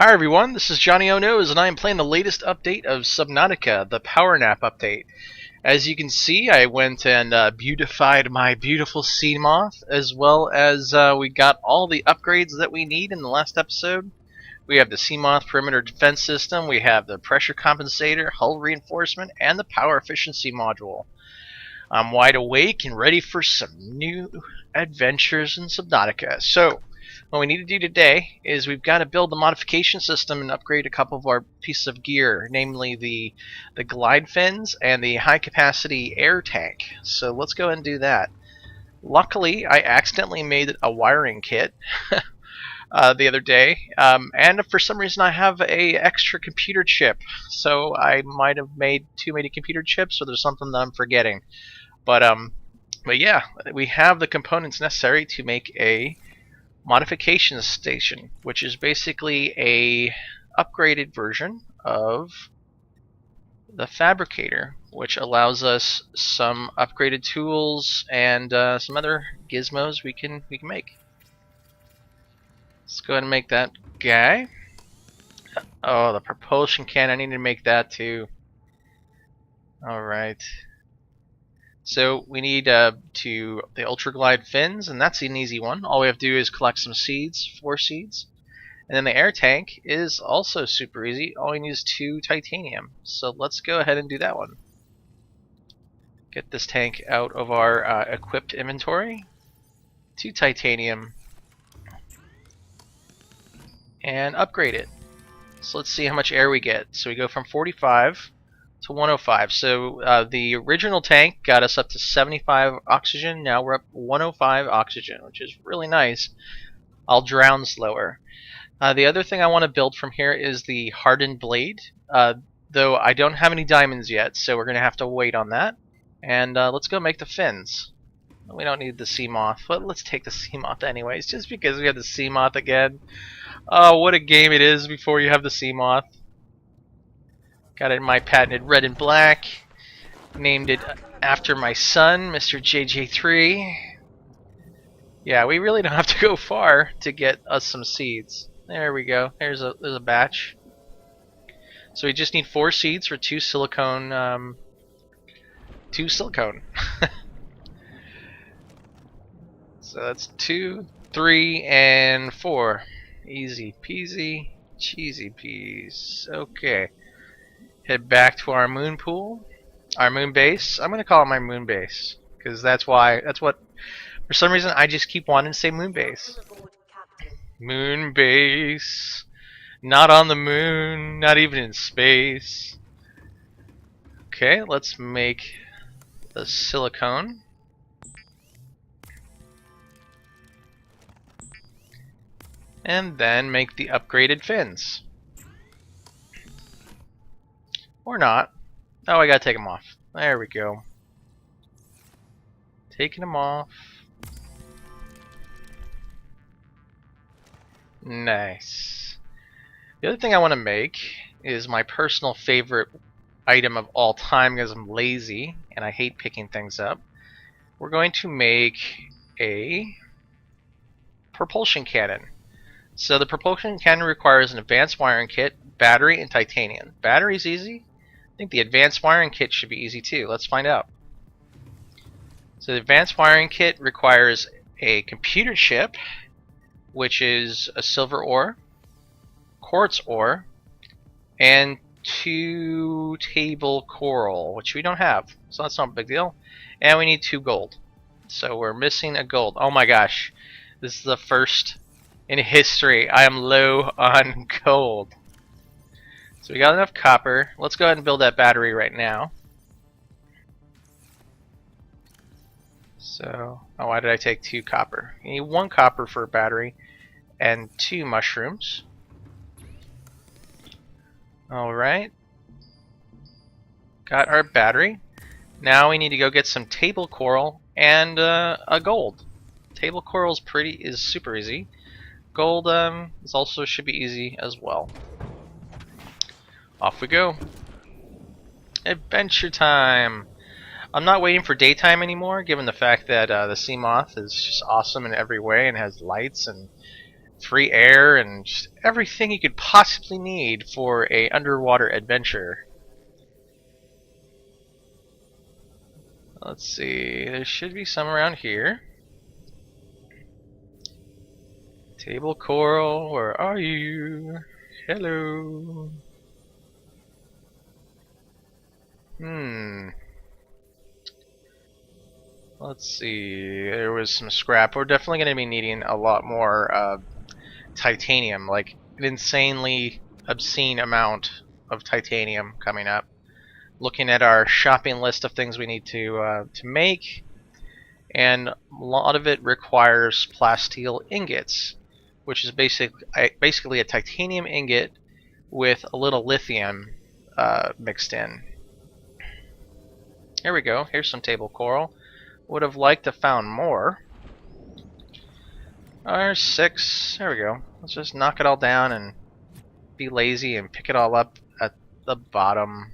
Hi everyone, this is Johnnyonoes, and I am playing the latest update of Subnautica, the Power Nap update. As you can see, I went and beautified my beautiful sea moth, as well as we got all the upgrades that we need in the last episode. We have the sea moth perimeter defense system, we have the pressure compensator, hull reinforcement, and the power efficiency module. I'm wide awake and ready for some new adventures in Subnautica. So, what we need to do today is we've got to build the modification system and upgrade a couple of our pieces of gear, namely the glide fins and the high capacity air tank. So let's go ahead and do that. Luckily, I accidentally made a wiring kit the other day, and for some reason I have a extra computer chip. So I might have made too many computer chips, or there's something that I'm forgetting. But yeah, we have the components necessary to make a Modification Station, which is basically a upgraded version of the Fabricator, which allows us some upgraded tools and some other gizmos we can make. Let's go ahead and make that guy. Oh, the Propulsion Cannon, I need to make that too. Alright. So we need the Ultra Glide fins, and that's an easy one. All we have to do is collect some seeds, 4 seeds. And then the air tank is also super easy. All we need is 2 titanium. So let's go ahead and do that one. Get this tank out of our equipped inventory. 2 titanium. And upgrade it. So let's see how much air we get. So we go from 45 to 105. So the original tank got us up to 75 oxygen. Now we're up 105 oxygen, which is really nice. I'll drown slower. The other thing I want to build from here is the hardened blade, though I don't have any diamonds yet, so we're going to have to wait on that. And let's go make the fins. We don't need the sea moth, but let's take the sea moth anyways, just because we have the sea moth again. Oh, what a game it is before you have the sea moth. Got it in my patented red and black. Named it after my son, Mr. JJ3. Yeah, we really don't have to go far to get us some seeds. There we go. There's a batch. So we just need 4 seeds for 2 silicone. 2 silicone. So that's 2, 3, and 4. Easy peasy, cheesy peas. Okay. Head back to our moon pool, our moon base. I'm gonna call it my moon base because that's what. For some reason, I just keep wanting to say moon base. Moon base, not on the moon, not even in space. Okay, let's make the silicone. And then make the upgraded fins. Or not. Oh, I gotta take them off. There we go. Taking them off. Nice. The other thing I want to make is my personal favorite item of all time because I'm lazy and I hate picking things up. We're going to make a propulsion cannon. So the propulsion cannon requires an advanced wiring kit, battery, and titanium. Battery's easy. I think the advanced wiring kit should be easy too. Let's find out. So the advanced wiring kit requires a computer chip, which is a silver ore, quartz ore, and 2 table coral, which we don't have, so that's not a big deal. And we need 2 gold. So we're missing a gold. Oh my gosh, this is the first in history I am low on gold. So we got enough copper. Let's go ahead and build that battery right now. So, oh, why did I take 2 copper? You need 1 copper for a battery and 2 mushrooms. Alright. Got our battery. Now we need to go get some table coral and a gold. Table coral is super easy. Gold is also should be easy as well. Off we go. Adventure time. I'm not waiting for daytime anymore, given the fact that the sea moth is just awesome in every way and has lights and free air, and just everything you could possibly need for a underwater adventure. Let's see, there should be some around here. Table coral, where are you? Hello. Let's see, there was some scrap. We're definitely going to be needing a lot more titanium, like an insanely obscene amount of titanium coming up. Looking at our shopping list of things we need to make, and a lot of it requires plasteel ingots, which is basically a titanium ingot with a little lithium mixed in. Here we go. Here's some table coral. Would have liked to found more. There's 6. There we go. Let's just knock it all down and be lazy and pick it all up at the bottom.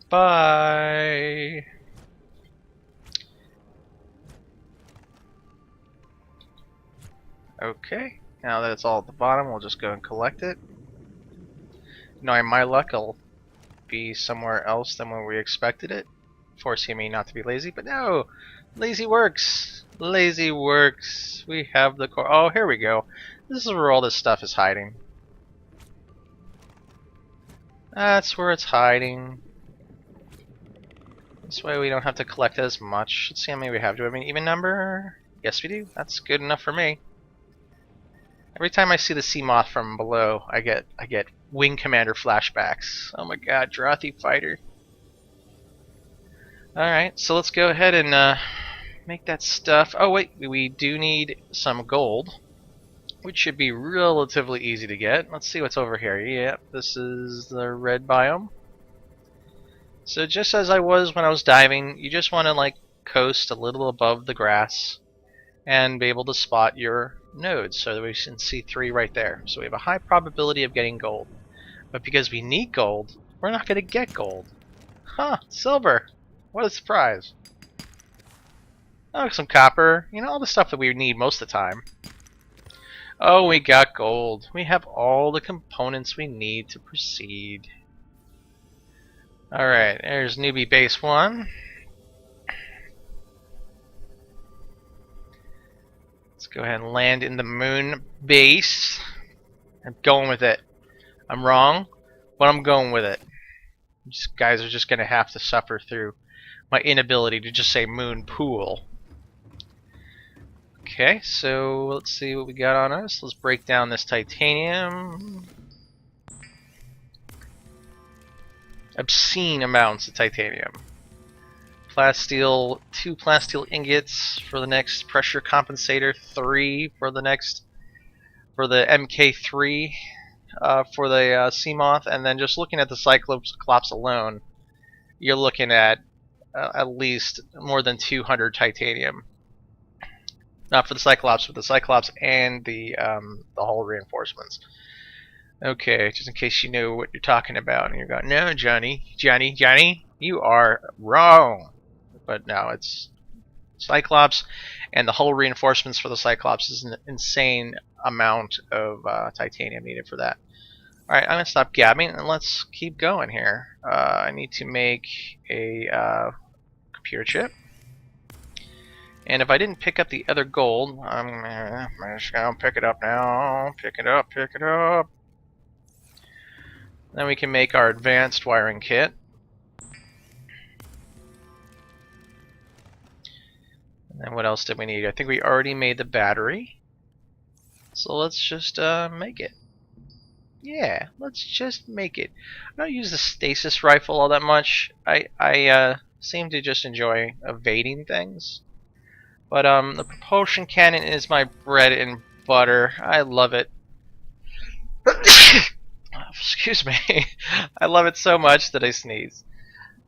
Bye. Okay, now that it's all at the bottom, we'll just go and collect it. Knowing my luck, it'll be somewhere else than where we expected it, forcing me not to be lazy. But no, lazy works. Lazy works. We have the core. Oh, here we go. This is where all this stuff is hiding. That's where it's hiding. This way we don't have to collect as much. Let's see how many we have. Do we have an even number? Yes, we do. That's good enough for me. Every time I see the sea moth from below, I get Wing Commander flashbacks. Oh my god, Drothy Fighter. Alright, so let's go ahead and make that stuff. Oh wait, we do need some gold, which should be relatively easy to get. Let's see what's over here. Yep, this is the red biome. So just as I was when I was diving, you just want to like coast a little above the grass and be able to spot your nodes, so that we can see 3 right there. So we have a high probability of getting gold. But because we need gold, we're not going to get gold. Huh, silver. What a surprise. Oh, some copper. You know, all the stuff that we need most of the time. Oh, we got gold. We have all the components we need to proceed. Alright, there's newbie base 1. Let's go ahead and land in the moon base. I'm going with it. I'm wrong, but I'm going with it. These guys are just going to have to suffer through my inability to just say moon pool. Okay, so let's see what we got on us. Let's break down this titanium. Obscene amounts of titanium. Plasteel, 2 plasteel ingots for the next pressure compensator, 3 for the next, for the MK3, for the sea moth, and then just looking at the Cyclops alone, you're looking at least more than 200 titanium. Not for the Cyclops, but the Cyclops and the hull reinforcements. Okay, just in case you know what you're talking about, and you're going, no, Johnny, you are wrong. But no, it's Cyclops, and the hull reinforcements for the Cyclops is an insane amount of titanium needed for that. Alright, I'm going to stop gabbing, and let's keep going here. I need to make a computer chip. And if I didn't pick up the other gold, I'm just going to pick it up now. Pick it up, pick it up. Then we can make our advanced wiring kit. And what else did we need? I think we already made the battery. So let's just make it. Yeah, let's just make it. I don't use the stasis rifle all that much. I seem to just enjoy evading things. But the propulsion cannon is my bread and butter. I love it. Excuse me. I love it so much that I sneeze.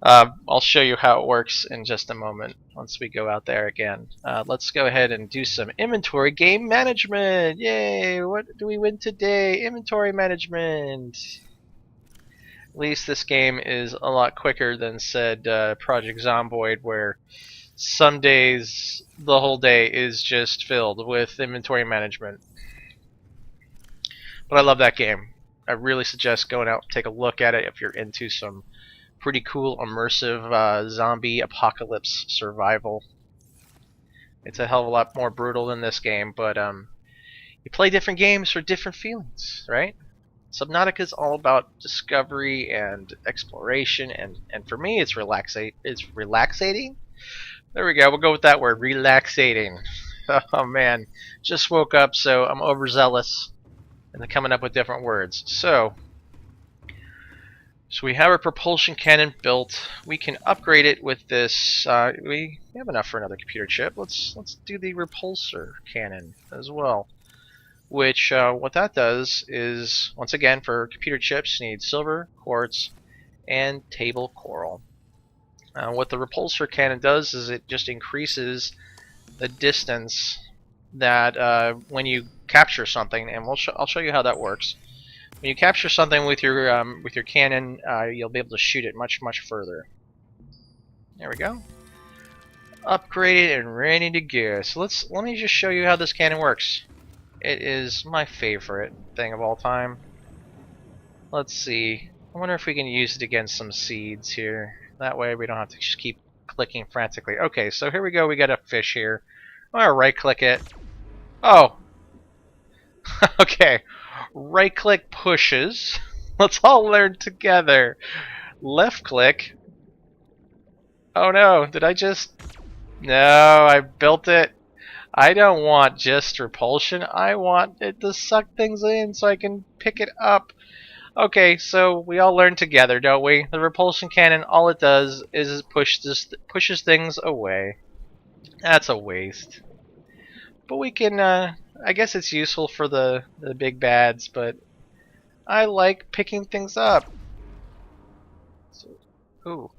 I'll show you how it works in just a moment once we go out there again. Let's go ahead and do some inventory game management. Yay! What do we win today? Inventory management. At least this game is a lot quicker than said Project Zomboid, where some days the whole day is just filled with inventory management. But I love that game. I really suggest going out and take a look at it if you're into some pretty cool immersive zombie apocalypse survival. It's a hell of a lot more brutal than this game, but you play different games for different feelings, right? Subnautica is all about discovery and exploration, and for me, it's relaxating. There we go. We'll go with that word, relaxating. Oh man, just woke up, so I'm overzealous and coming up with different words. So we have our propulsion cannon built. We can upgrade it with this. We have enough for another computer chip. Let's do the repulsor cannon as well. Which what that does is, once again, for computer chips, you need silver, quartz, and table coral. What the repulsor cannon does is it just increases the distance that when you capture something, and I'll show you how that works. When you capture something with your cannon, you'll be able to shoot it much further. There we go. Upgraded and ready to go. So let me just show you how this cannon works. It is my favorite thing of all time. Let's see. I wonder if we can use it against some seeds here. That way we don't have to just keep clicking frantically. Okay, so here we go. We got a fish here. I'm gonna right-click it. Oh. Okay. Right-click pushes. Let's all learn together. Left-click. Oh no, did I just... No, I built it. I don't want just repulsion. I want it to suck things in so I can pick it up. Okay, so we all learn together, don't we? The repulsion cannon, all it does is pushes things away. That's a waste. But we can, I guess it's useful for the big bads, but I like picking things up. So, ooh.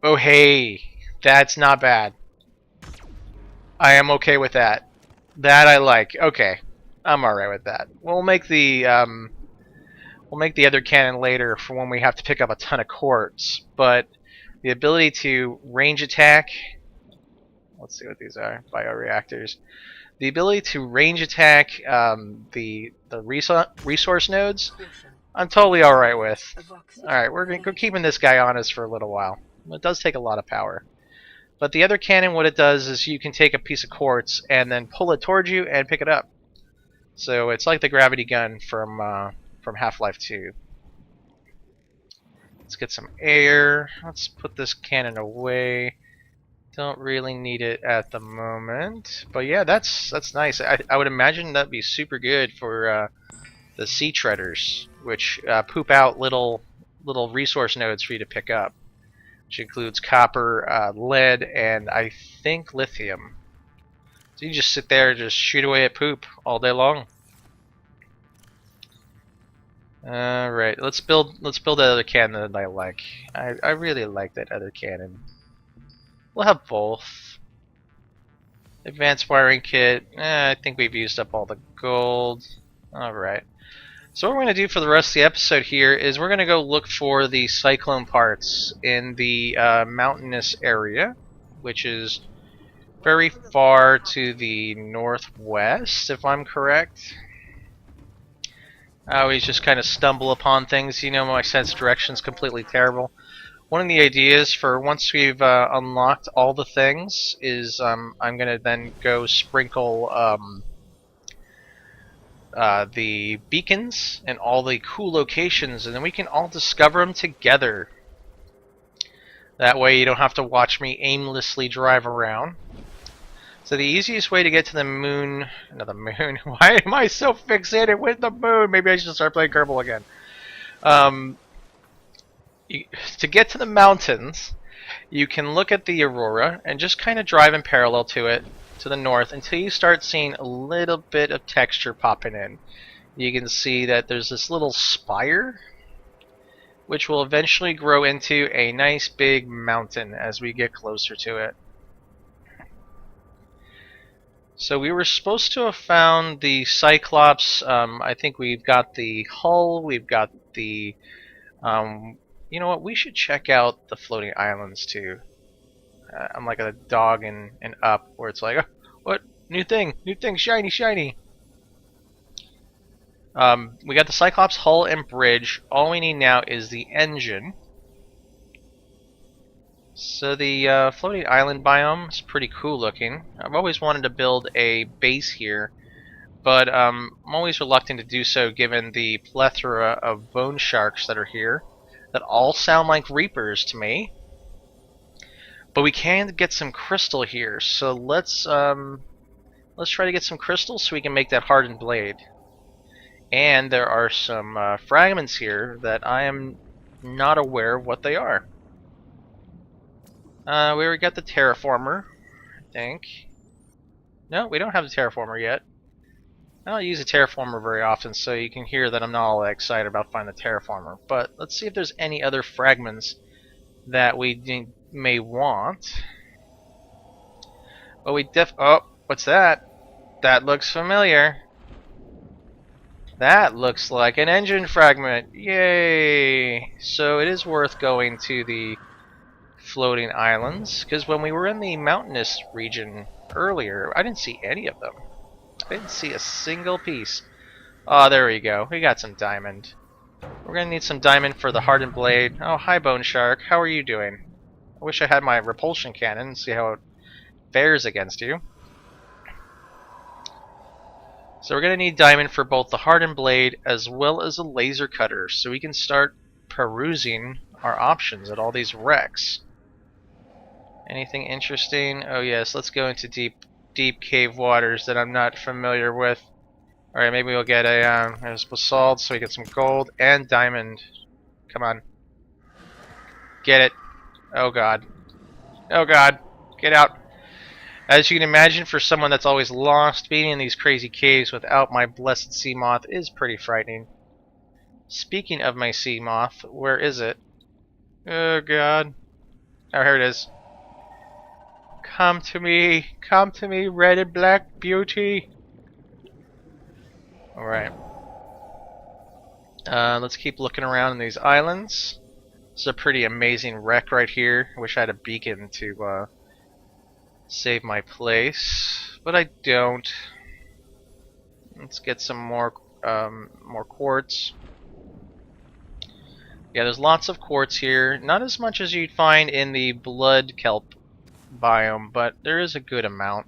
Oh hey, that's not bad. I am okay with that. That I like. Okay, I'm alright with that. We'll make the other cannon later for when we have to pick up a ton of quartz. But the ability to range attack. Let's see what these are. Bioreactors. The ability to range attack the resource nodes. I'm totally alright with. Alright, we're keeping this guy on us for a little while. It does take a lot of power. But the other cannon, what it does is you can take a piece of quartz and then pull it towards you and pick it up. So it's like the gravity gun from Half-Life 2. Let's get some air. Let's put this cannon away. Don't really need it at the moment. But yeah, that's nice. I would imagine that'd be super good for the sea treaders, which poop out little resource nodes for you to pick up. Which includes copper, lead, and I think lithium. So you just sit there and just shoot away at poop all day long. Alright, let's build that other cannon that I like. I really like that other cannon. We'll have both. Advanced wiring kit. I think we've used up all the gold. Alright. So what we're going to do for the rest of the episode here is we're going to go look for the cyclone parts in the mountainous area, which is very far to the northwest, if I'm correct. I always just kind of stumble upon things. You know, my sense of direction is completely terrible. One of the ideas for once we've unlocked all the things is I'm going to then go sprinkle the beacons and all the cool locations, and then we can all discover them together. That way you don't have to watch me aimlessly drive around. So the easiest way to get to the moon... No, the moon. Why am I so fixated with the moon? Maybe I should start playing Kerbal again. To get to the mountains, you can look at the aurora and just kind of drive in parallel to it to the north until you start seeing a little bit of texture popping in. You can see that there's this little spire which will eventually grow into a nice big mountain as we get closer to it. So we were supposed to have found the Cyclops. I think we've got the hull, we've got the... you know what, we should check out the floating islands too. I'm like a dog in Up, where it's like, oh, what? New thing, shiny, shiny. We got the Cyclops hull and bridge. All we need now is the engine. So the floating island biome is pretty cool looking. I've always wanted to build a base here, but I'm always reluctant to do so given the plethora of bone sharks that are here, that all sound like reapers to me. But we can get some crystal here, so let's try to get some crystal so we can make that hardened blade. And there are some fragments here that I am not aware of what they are. We already got the Terraformer, I think. No, we don't have the Terraformer yet. I don't use the Terraformer very often, so you can hear that I'm not all that excited about finding the Terraformer. But let's see if there's any other fragments that we may want. But we oh, what's that? That looks familiar. That looks like an engine fragment. Yay! So it is worth going to the floating islands, because when we were in the mountainous region earlier, I didn't see any of them. I didn't see a single piece. Oh, there we go. We got some diamond. We're gonna need some diamond for the hardened blade. Oh, hi, Bone Shark. How are you doing? I wish I had my Repulsion Cannon and see how it fares against you. So we're gonna need diamond for both the hardened blade as well as a laser cutter, so we can start perusing our options at all these wrecks. Anything interesting? Oh yes, let's go into deep cave waters that I'm not familiar with. Alright, maybe we'll get a there's basalt, so we get some gold and diamond. Come on. Get it. Oh god. Oh god. Get out. As you can imagine, for someone that's always lost, being in these crazy caves without my blessed sea moth is pretty frightening. Speaking of my sea moth, where is it? Oh god. Oh, here it is. Come to me, red and black beauty. Alright. Let's keep looking around in these islands. It's a pretty amazing wreck right here. I wish I had a beacon to save my place, but I don't. Let's get some more quartz. Yeah, there's lots of quartz here. Not as much as you'd find in the blood kelp biome, but there is a good amount,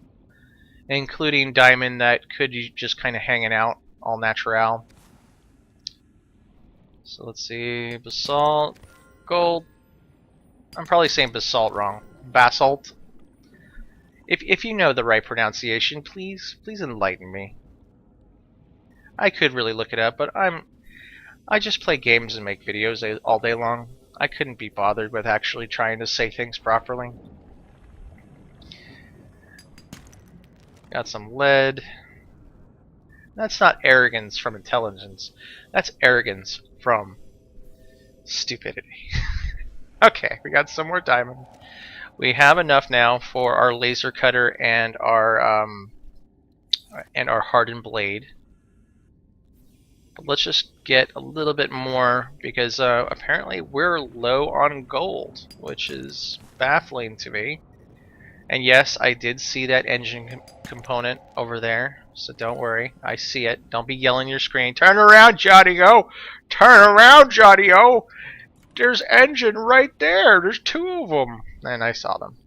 including diamond that could just kind of hanging out all natural. So let's see, basalt, gold. I'm probably saying basalt wrong. Basalt. If you know the right pronunciation, please enlighten me. I could really look it up, but I just play games and make videos all day long. I couldn't be bothered with actually trying to say things properly. Got some lead. That's not arrogance from intelligence. That's arrogance from stupidity. Okay, we got some more diamond. We have enough now for our laser cutter and our hardened blade. But let's just get a little bit more, because apparently we're low on gold, which is baffling to me. And yes, I did see that engine component over there, so don't worry. I see it. Don't be yelling your screen. Turn around, Johnnyo! Turn around, Johnnyo! There's engine right there. There's two of them. And I saw them.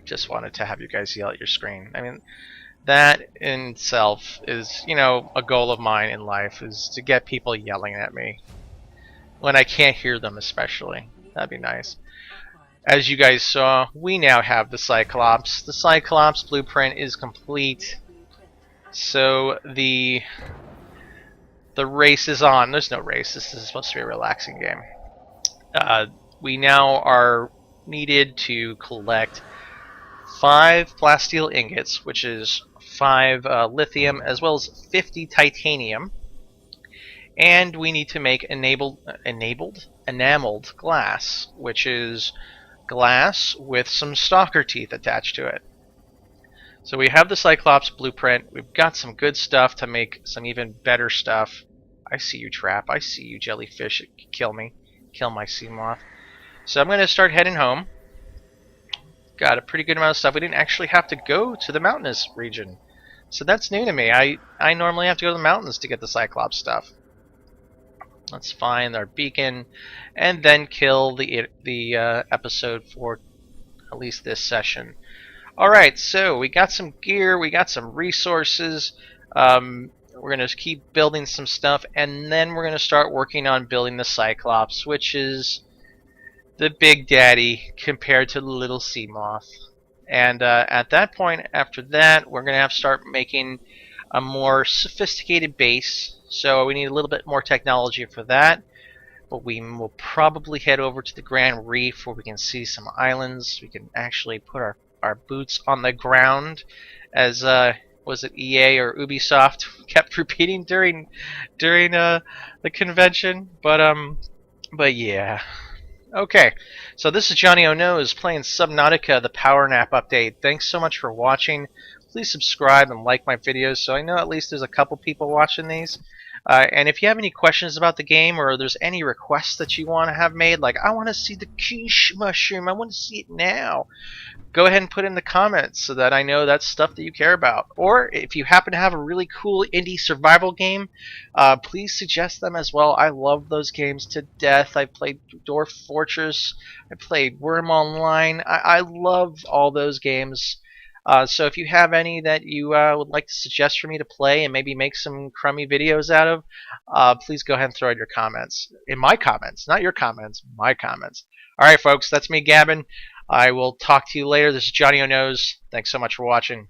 Just wanted to have you guys yell at your screen. I mean, that in itself is, you know, a goal of mine in life, is to get people yelling at me. When I can't hear them especially. That'd be nice. As you guys saw, we now have the Cyclops. The Cyclops blueprint is complete. So the race is on. There's no race. This is supposed to be a relaxing game. We now are needed to collect 5 plasteel ingots, which is 5 lithium, as well as 50 titanium. And we need to make enameled glass, which is glass with some stalker teeth attached to it. So we have the Cyclops blueprint. We've got some good stuff to make some even better stuff. I see you, Trap. I see you, jellyfish. Kill me. Kill my sea moth. So I'm going to start heading home. got a pretty good amount of stuff. We didn't actually have to go to the mountainous region. So that's new to me. I normally have to go to the mountains to get the Cyclops stuff. Let's find our beacon, and then kill the episode for at least this session. Alright, so we got some gear, we got some resources. We're going to keep building some stuff, and then we're going to start working on building the Cyclops, which is the big daddy compared to the little sea moth. And at that point, after that, we're going to have to start making a more sophisticated base. So we need a little bit more technology for that. But we will probably head over to the Grand Reef where we can see some islands. We can actually put our boots on the ground, as was it EA or Ubisoft kept repeating during the convention. But yeah. Okay, so this is Johnnyonoes playing Subnautica, the Power Nap update. Thanks so much for watching. Please subscribe and like my videos so I know at least there's a couple people watching these. And if you have any questions about the game, or there's any requests that you want to have made, like I want to see the quiche mushroom, I want to see it now, go ahead and put in the comments so that I know that's stuff that you care about. Or if you happen to have a really cool indie survival game, please suggest them as well. I love those games to death. I played Dwarf Fortress, I played Worm Online. I love all those games. So if you have any that you would like to suggest for me to play and maybe make some crummy videos out of, please go ahead and throw in your comments. In my comments, not your comments, my comments. Alright folks, that's me gabbing. I will talk to you later. This is Johnnyonoes. Thanks so much for watching.